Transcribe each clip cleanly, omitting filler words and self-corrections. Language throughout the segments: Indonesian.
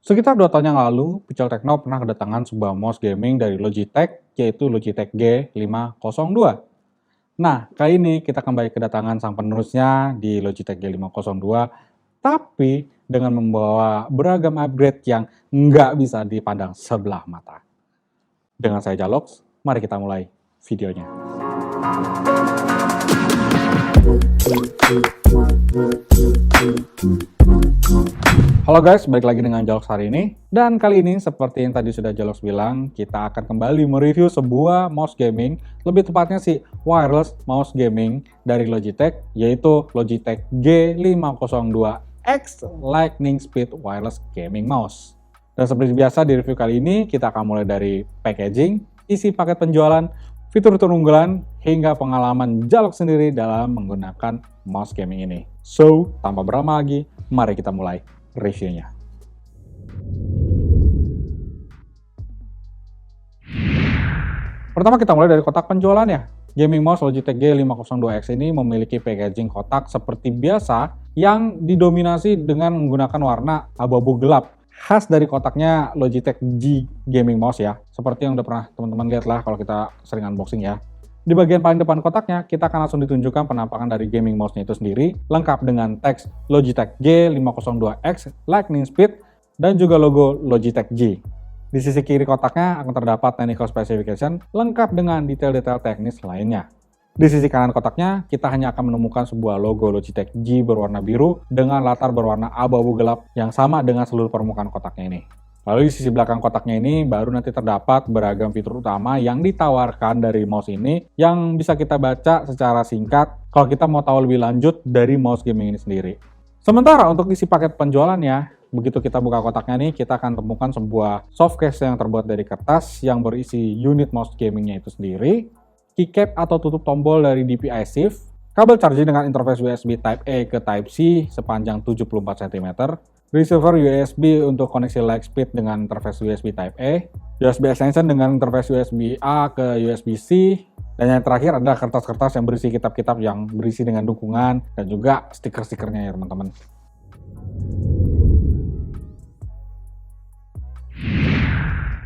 Sekitar 2 tahun yang lalu, Pixel Techno pernah kedatangan sebuah mouse gaming dari Logitech, yaitu Logitech G502. Nah, kali ini kita kembali kedatangan sang penerusnya di Logitech G502, tapi dengan membawa beragam upgrade yang nggak bisa dipandang sebelah mata. Dengan saya Jalox, mari kita mulai videonya. Halo guys, balik lagi dengan Jalox hari ini. Dan kali ini seperti yang tadi sudah Jalox bilang, kita akan kembali mereview sebuah mouse gaming, lebih tepatnya sih wireless mouse gaming dari Logitech, yaitu Logitech G502X Lightning Speed Wireless Gaming Mouse. Dan seperti biasa di review kali ini, kita akan mulai dari packaging, isi paket penjualan, fitur-fitur unggulan, hingga pengalaman Jalox sendiri dalam menggunakan mouse gaming ini. So, tanpa berlama lagi, mari kita mulai reviewnya. Pertama kita mulai dari kotak penjualannya. Gaming mouse Logitech G502X ini memiliki packaging kotak seperti biasa yang didominasi dengan menggunakan warna abu-abu gelap. Khas dari kotaknya Logitech G Gaming Mouse ya. Seperti yang udah pernah teman-teman lihat lah kalau kita sering unboxing ya. Di bagian paling depan kotaknya, kita akan langsung ditunjukkan penampakan dari gaming mouse-nya itu sendiri, lengkap dengan teks Logitech G502X Lightning Speed dan juga logo Logitech G. Di sisi kiri kotaknya akan terdapat technical specification lengkap dengan detail-detail teknis lainnya. Di sisi kanan kotaknya, kita hanya akan menemukan sebuah logo Logitech G berwarna biru dengan latar berwarna abu-abu gelap yang sama dengan seluruh permukaan kotaknya ini. Lalu di sisi belakang kotaknya ini baru nanti terdapat beragam fitur utama yang ditawarkan dari mouse ini yang bisa kita baca secara singkat kalau kita mau tahu lebih lanjut dari mouse gaming ini sendiri. Sementara untuk isi paket penjualannya, begitu kita buka kotaknya nih, kita akan temukan sebuah soft case yang terbuat dari kertas yang berisi unit mouse gamingnya itu sendiri, keycap atau tutup tombol dari DPI Shift, kabel charging dengan interface USB Type-A ke Type-C sepanjang 74 cm, receiver USB untuk koneksi Lightspeed dengan interface USB Type-A, USB extension dengan interface USB-A ke USB-C, dan yang terakhir adalah kertas-kertas yang berisi kitab-kitab yang berisi dengan dukungan dan juga stiker-stikernya ya teman-teman.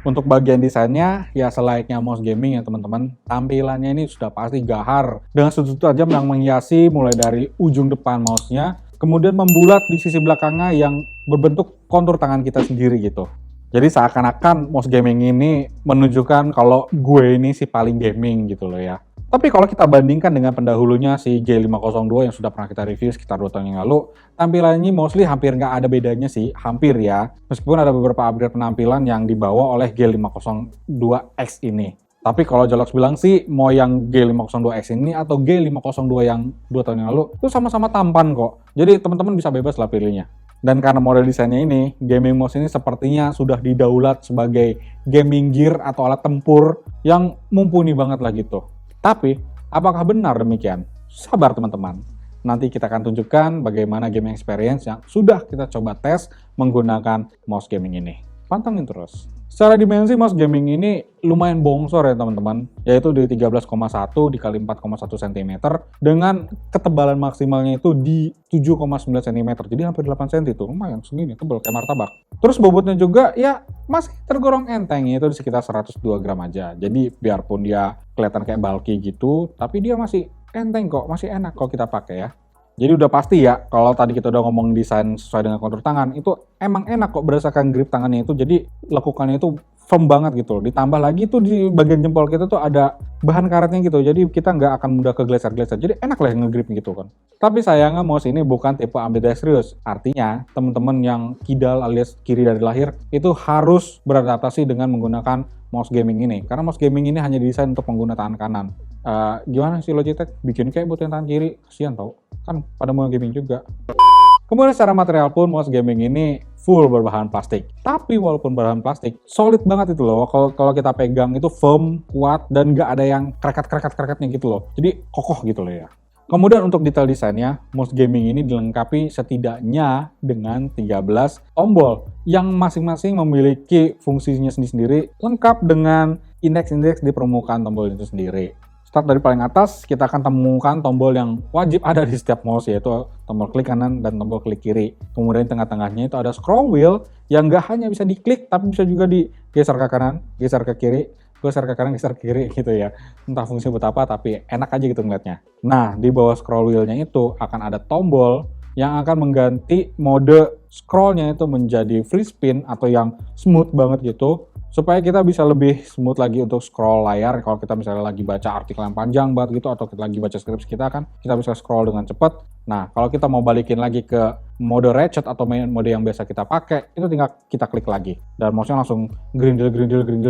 Untuk bagian desainnya, ya selayaknya mouse gaming ya teman-teman, tampilannya ini sudah pasti gahar dengan sudut tajam yang menghiasi mulai dari ujung depan mouse-nya, kemudian membulat di sisi belakangnya yang berbentuk kontur tangan kita sendiri gitu. Jadi seakan-akan mouse gaming ini menunjukkan kalau gue ini si paling gaming gitu loh ya. Tapi kalau kita bandingkan dengan pendahulunya si G502 yang sudah pernah kita review sekitar 2 tahun yang lalu, tampilannya mostly hampir nggak ada bedanya sih, hampir ya. Meskipun ada beberapa upgrade penampilan yang dibawa oleh G502X ini. Tapi kalau Jalox bilang sih, mau yang G502X ini atau G502 yang 2 tahun yang lalu, itu sama-sama tampan kok. Jadi teman-teman bisa bebas lah pilihnya. Dan karena model desainnya ini, gaming mouse ini sepertinya sudah didaulat sebagai gaming gear atau alat tempur yang mumpuni banget lah gitu. Tapi, apakah benar demikian? Sabar teman-teman. Nanti kita akan tunjukkan bagaimana gaming experience yang sudah kita coba tes menggunakan mouse gaming ini. Pantengin terus. Secara dimensi mouse gaming ini lumayan bongsor ya teman-teman, yaitu di 13,1 dikali 4,1 cm dengan ketebalan maksimalnya itu di 7,9 cm, jadi hampir 8 cm itu lumayan segini tebal kayak martabak. Terus bobotnya juga ya masih tergolong enteng, itu di sekitar 102 gram aja. Jadi biarpun dia kelihatan kayak bulky gitu, tapi dia masih enteng kok, masih enak kalau kita pakai ya. Jadi udah pasti ya, kalau tadi kita udah ngomong desain sesuai dengan kontur tangan, itu emang enak kok berdasarkan grip tangannya itu, jadi lekukannya itu firm banget gitu loh. Ditambah lagi tuh di bagian jempol kita tuh ada bahan karetnya gitu, jadi kita nggak akan mudah kegeleser-geleser, jadi enak lah ngegrip gitu kan. Tapi sayangnya mouse ini bukan tipe ambidextrous, artinya teman-teman yang kidal alias kiri dari lahir itu harus beradaptasi dengan menggunakan mouse gaming ini, karena mouse gaming ini hanya didesain untuk pengguna tangan kanan. Gimana sih Logitech bikin kayak buat yang tangan kiri, kasihan tau, kan pada mau gaming juga. Kemudian secara material pun mouse gaming ini full berbahan plastik. Tapi walaupun berbahan plastik, solid banget itu loh. Kalau kita pegang itu firm, kuat, dan nggak ada yang krekat-krekatnya gitu loh. Jadi kokoh gitu loh ya. Kemudian untuk detail desainnya, mouse gaming ini dilengkapi setidaknya dengan 13 tombol yang masing-masing memiliki fungsinya sendiri-sendiri, lengkap dengan indeks-indeks di permukaan tombol itu sendiri. Start dari paling atas, kita akan temukan tombol yang wajib ada di setiap mouse, yaitu tombol klik kanan dan tombol klik kiri. Kemudian di tengah-tengahnya itu ada scroll wheel yang nggak hanya bisa diklik, tapi bisa juga digeser ke kanan, geser ke kiri, geser ke kanan, geser ke kiri gitu ya. Entah fungsi buat apa, tapi enak aja gitu ngeliatnya. Nah, di bawah scroll wheel-nya itu akan ada tombol yang akan mengganti mode scroll-nya itu menjadi free spin atau yang smooth banget gitu, supaya kita bisa lebih smooth lagi untuk scroll layar. Kalau kita misalnya lagi baca artikel yang panjang banget gitu, atau kita lagi baca skripsi kita kan, kita bisa scroll dengan cepat. Nah, kalau kita mau balikin lagi ke mode ratchet atau mode yang biasa kita pakai, itu tinggal kita klik lagi. Dan mouse-nya langsung grindel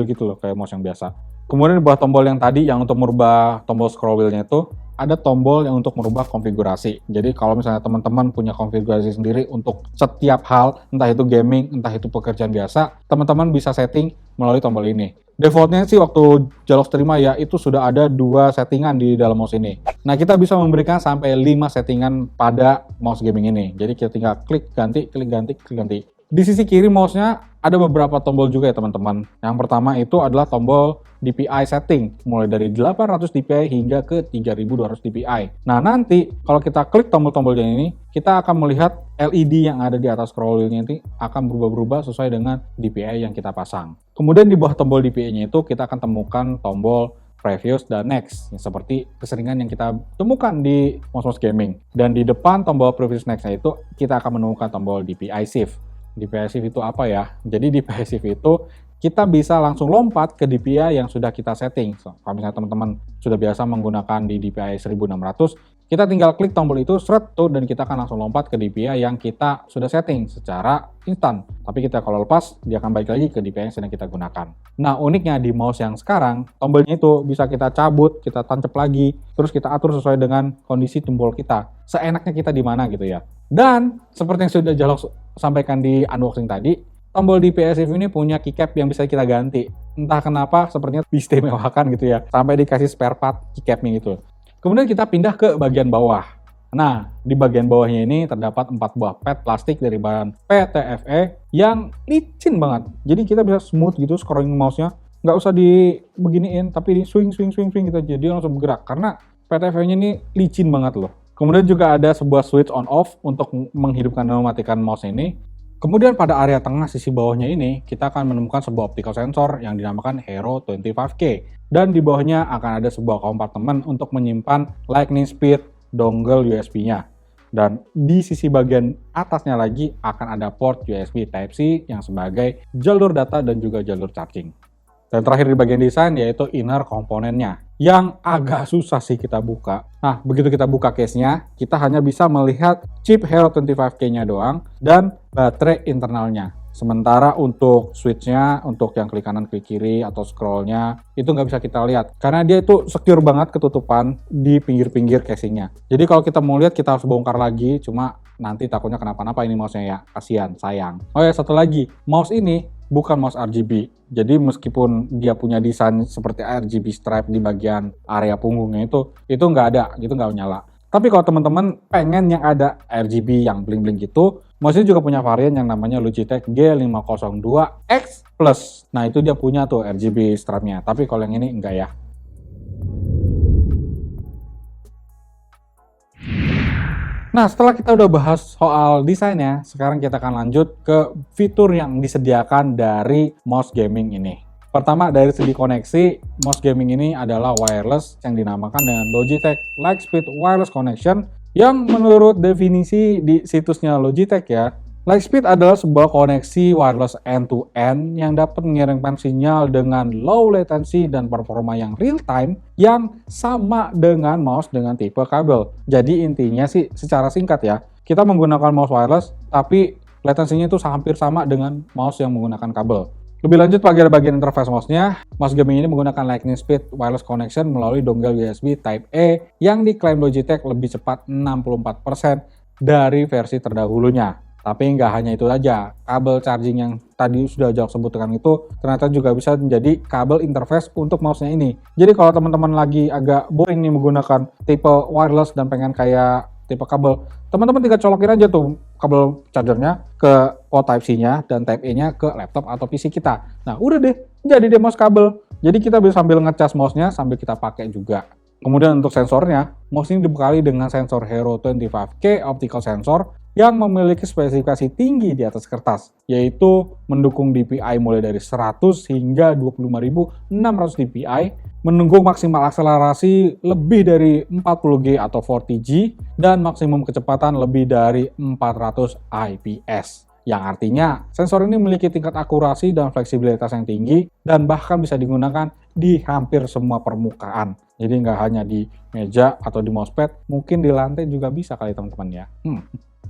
gitu loh, kayak mouse yang biasa. Kemudian di bawah tombol yang tadi, yang untuk merubah tombol scroll wheel-nya itu, ada tombol yang untuk merubah konfigurasi. Jadi kalau misalnya teman-teman punya konfigurasi sendiri untuk setiap hal, entah itu gaming, entah itu pekerjaan biasa, teman-teman bisa setting melalui tombol ini. Defaultnya sih waktu Jalox terima ya, itu sudah ada 2 settingan di dalam mouse ini. Nah, kita bisa memberikan sampai 5 settingan pada mouse gaming ini. Jadi kita tinggal klik ganti, klik ganti, klik ganti. Di sisi kiri mouse-nya ada beberapa tombol juga ya teman-teman. Yang pertama itu adalah tombol DPI setting, mulai dari 800 dpi hingga ke 3200 dpi. Nah, nanti kalau kita klik tombol-tombolnya ini, kita akan melihat LED yang ada di atas scroll wheel-nya ini akan berubah-berubah sesuai dengan DPI yang kita pasang. Kemudian di bawah tombol DPI-nya itu kita akan temukan tombol previous dan next, seperti keseringan yang kita temukan di mouse-mouse gaming. Dan di depan tombol previous next-nya itu kita akan menemukan tombol DPI shift. DPI shift itu apa ya? Jadi DPI shift itu kita bisa langsung lompat ke DPI yang sudah kita setting. Kalau misalnya teman-teman sudah biasa menggunakan di DPI 1600, kita tinggal klik tombol itu, seret tuh, dan kita akan langsung lompat ke DPI yang kita sudah setting secara instan. Tapi kita kalau lepas, dia akan balik lagi ke DPI yang sedang kita gunakan. Nah, uniknya di mouse yang sekarang, tombolnya itu bisa kita cabut, kita tancap lagi, terus kita atur sesuai dengan kondisi tombol kita. Seenaknya kita di mana gitu ya. Dan seperti yang sudah Jalox sampaikan di unboxing tadi, tombol DPI shift ini punya keycap yang bisa kita ganti. Entah kenapa sepertinya diistimewakan gitu ya, sampai dikasih spare part keycapnya gitu. Kemudian kita pindah ke bagian bawah. Nah, di bagian bawahnya ini terdapat 4 buah pad plastik dari bahan PTFE yang licin banget. Jadi kita bisa smooth gitu scrolling mouse-nya. Nggak usah dibeginiin, tapi di swing gitu. Jadi langsung bergerak. Karena PTFE-nya ini licin banget loh. Kemudian juga ada sebuah switch on off untuk menghidupkan dan mematikan mouse ini. Kemudian pada area tengah sisi bawahnya ini, kita akan menemukan sebuah optical sensor yang dinamakan Hero 25K. Dan di bawahnya akan ada sebuah kompartemen untuk menyimpan Lightning Speed dongle USB-nya. Dan di sisi bagian atasnya lagi akan ada port USB Type-C yang sebagai jalur data dan juga jalur charging. Dan terakhir di bagian desain yaitu inner komponennya, yang agak susah sih kita buka. Nah, begitu kita buka case-nya, kita hanya bisa melihat chip Hero 25K-nya doang dan baterai internalnya. Sementara untuk switch-nya, untuk yang klik kanan, klik kiri, atau scroll-nya, itu nggak bisa kita lihat. Karena dia itu secure banget ketutupan di pinggir-pinggir casing-nya. Jadi kalau kita mau lihat, kita harus bongkar lagi, cuma nanti takutnya kenapa-napa ini mouse-nya ya. Kasihan, sayang. Oh ya, satu lagi. Mouse ini bukan mouse RGB. Jadi meskipun dia punya desain seperti RGB stripe di bagian area punggungnya itu nggak ada, gitu nggak nyala. Tapi kalau teman-teman pengen yang ada RGB yang bling-bling gitu, mouse ini juga punya varian yang namanya Logitech G502X Plus. Nah, itu dia punya tuh RGB stripe-nya. Tapi kalau yang ini enggak ya. Nah, setelah kita udah bahas soal desainnya, sekarang kita akan lanjut ke fitur yang disediakan dari mouse gaming ini. Pertama, dari segi koneksi, mouse gaming ini adalah wireless yang dinamakan dengan Logitech Lightspeed Wireless Connection, yang menurut definisi di situsnya Logitech ya, Lightspeed adalah sebuah koneksi wireless end-to-end yang dapat mengirimkan sinyal dengan low latency dan performa yang real time yang sama dengan mouse dengan tipe kabel. Jadi intinya sih secara singkat ya, kita menggunakan mouse wireless tapi latensinya itu hampir sama dengan mouse yang menggunakan kabel. Lebih lanjut bagian interface mouse-nya, mouse gaming ini menggunakan Lightning Speed Wireless Connection melalui dongle USB Type-A yang diklaim Logitech lebih cepat 64% dari versi terdahulunya. Tapi nggak hanya itu saja, kabel charging yang tadi sudah Jalox sebutkan itu ternyata juga bisa menjadi kabel interface untuk mouse-nya ini. Jadi kalau teman-teman lagi agak boring nih menggunakan tipe wireless dan pengen kayak tipe kabel, teman-teman tinggal colokin aja tuh kabel chargernya ke port Type-C-nya dan Type-A-nya ke laptop atau PC kita. Nah, udah deh, jadi deh mouse kabel. Jadi kita bisa sambil ngecas mouse-nya sambil kita pakai juga. Kemudian untuk sensornya, mouse ini dibekali dengan sensor Hero 25K optical sensor yang memiliki spesifikasi tinggi di atas kertas, yaitu mendukung DPI mulai dari 100 hingga 25.600 DPI, menunggu maksimal akselerasi lebih dari 40G atau 40G, dan maksimum kecepatan lebih dari 400 IPS. Yang artinya, sensor ini memiliki tingkat akurasi dan fleksibilitas yang tinggi, dan bahkan bisa digunakan di hampir semua permukaan. Jadi nggak hanya di meja atau di mousepad, mungkin di lantai juga bisa kali teman-teman ya.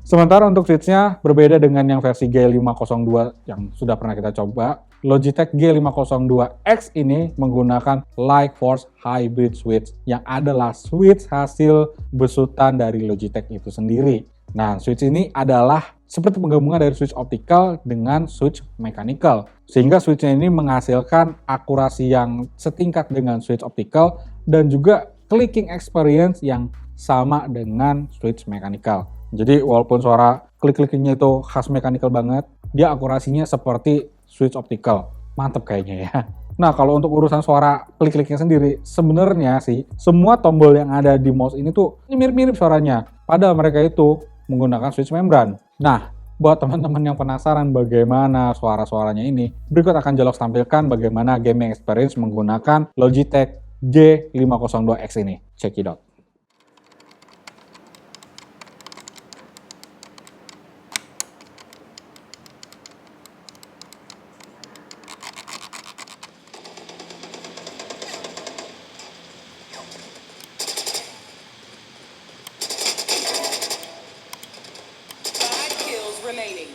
Sementara untuk switch-nya berbeda dengan yang versi G502 yang sudah pernah kita coba. Logitech G502X ini menggunakan Lightforce Hybrid Switch yang adalah switch hasil besutan dari Logitech itu sendiri. Nah, switch ini adalah seperti penggabungan dari switch optical dengan switch mechanical. Sehingga switch-nya ini menghasilkan akurasi yang setingkat dengan switch optical dan juga clicking experience yang sama dengan switch mechanical. Jadi walaupun suara klik-kliknya itu khas mechanical banget, dia akurasinya seperti switch optical. Mantep kayaknya ya. Nah, kalau untuk urusan suara klik-kliknya sendiri, sebenarnya sih semua tombol yang ada di mouse ini tuh mirip-mirip suaranya. Padahal mereka itu menggunakan switch membran. Nah, buat teman-teman yang penasaran bagaimana suara-suaranya ini, berikut akan Jalox tampilkan bagaimana gaming experience menggunakan Logitech G502X ini. Check it out. Remaining.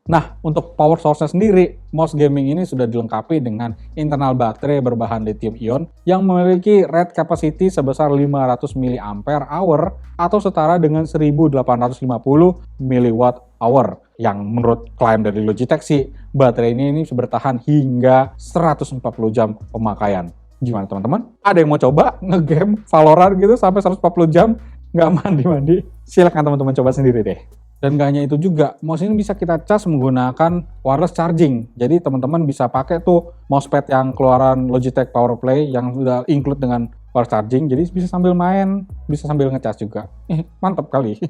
Nah, untuk power source-nya sendiri, mouse gaming ini sudah dilengkapi dengan internal baterai berbahan lithium ion yang memiliki rate capacity sebesar 500 mAh atau setara dengan 1850 mWh. Yang menurut klaim dari Logitech sih, baterai ini bertahan hingga 140 jam pemakaian. Gimana teman-teman? Ada yang mau coba ngegame Valorant gitu sampai 140 jam nggak mandi-mandi? Silakan teman-teman coba sendiri deh. Dan gak hanya itu juga, mouse ini bisa kita cas menggunakan wireless charging. Jadi teman-teman bisa pakai tuh mousepad yang keluaran Logitech PowerPlay yang sudah include dengan wireless charging. Jadi bisa sambil main, bisa sambil ngecas juga. Mantap kali.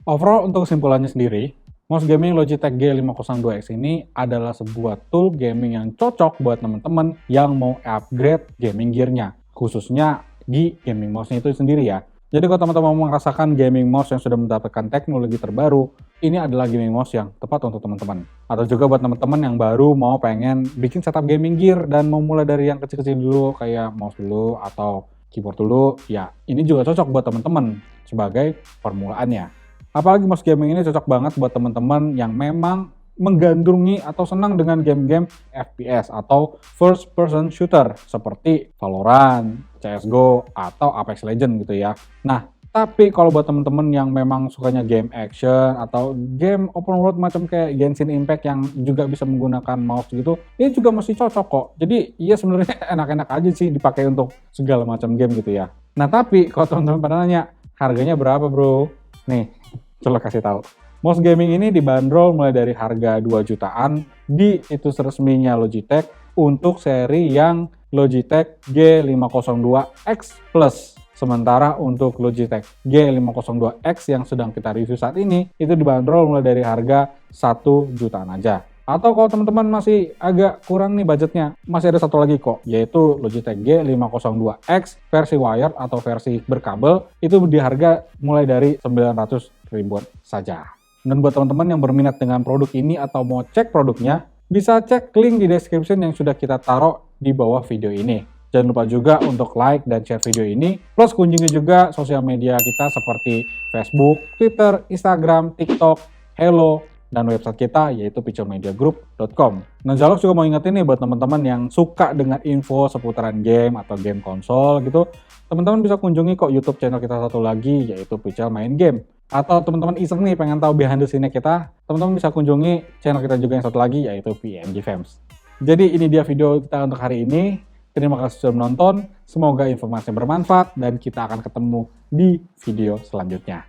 Overall untuk kesimpulannya sendiri, mouse gaming Logitech G502X ini adalah sebuah tool gaming yang cocok buat teman-teman yang mau upgrade gaming gear-nya. Khususnya di gaming mouse-nya itu sendiri ya. Jadi kalau teman-teman mau merasakan gaming mouse yang sudah mendapatkan teknologi terbaru, ini adalah gaming mouse yang tepat untuk teman-teman. Atau juga buat teman-teman yang baru mau pengen bikin setup gaming gear dan mau mulai dari yang kecil-kecil dulu, kayak mouse dulu atau keyboard dulu, ya ini juga cocok buat teman-teman sebagai permulaannya. Apalagi mouse gaming ini cocok banget buat teman-teman yang memang menggandrungi atau senang dengan game-game FPS atau first person shooter seperti Valorant, CSGO, atau Apex Legends gitu ya. Nah, tapi kalau buat temen-temen yang memang sukanya game action atau game open world macam kayak Genshin Impact yang juga bisa menggunakan mouse gitu, ini juga masih cocok kok. Jadi iya sebenarnya enak-enak aja sih dipakai untuk segala macam game gitu ya. Nah, tapi kalau teman-teman pada nanya, harganya berapa bro? Nih, coba kasih tahu. Mouse gaming ini dibanderol mulai dari harga 2 jutaan di situs resminya Logitech untuk seri yang Logitech G502X Plus. Sementara untuk Logitech G502X yang sedang kita review saat ini, itu dibanderol mulai dari harga 1 jutaan aja. Atau kalau teman-teman masih agak kurang nih budgetnya, masih ada satu lagi kok, yaitu Logitech G502X versi wired atau versi berkabel, itu di harga mulai dari 900 ribuan saja. Dan buat teman-teman yang berminat dengan produk ini atau mau cek produknya, bisa cek link di description yang sudah kita taruh di bawah video ini. Jangan lupa juga untuk like dan share video ini, plus kunjungi juga sosial media kita seperti Facebook, Twitter, Instagram, TikTok, Hello, dan website kita yaitu pixelmediagroup.com. Nah, Jalox juga mau ingetin nih buat teman-teman yang suka dengan info seputaran game atau game konsol gitu, teman-teman bisa kunjungi kok YouTube channel kita satu lagi yaitu Pixel Main Game. Atau teman-teman iseng nih pengen tahu behind the scene kita, teman-teman bisa kunjungi channel kita juga yang satu lagi yaitu PMG Fams. Jadi ini dia video kita untuk hari ini. Terima kasih sudah menonton. Semoga informasinya bermanfaat dan kita akan ketemu di video selanjutnya.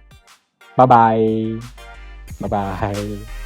Bye-bye. Bye-bye.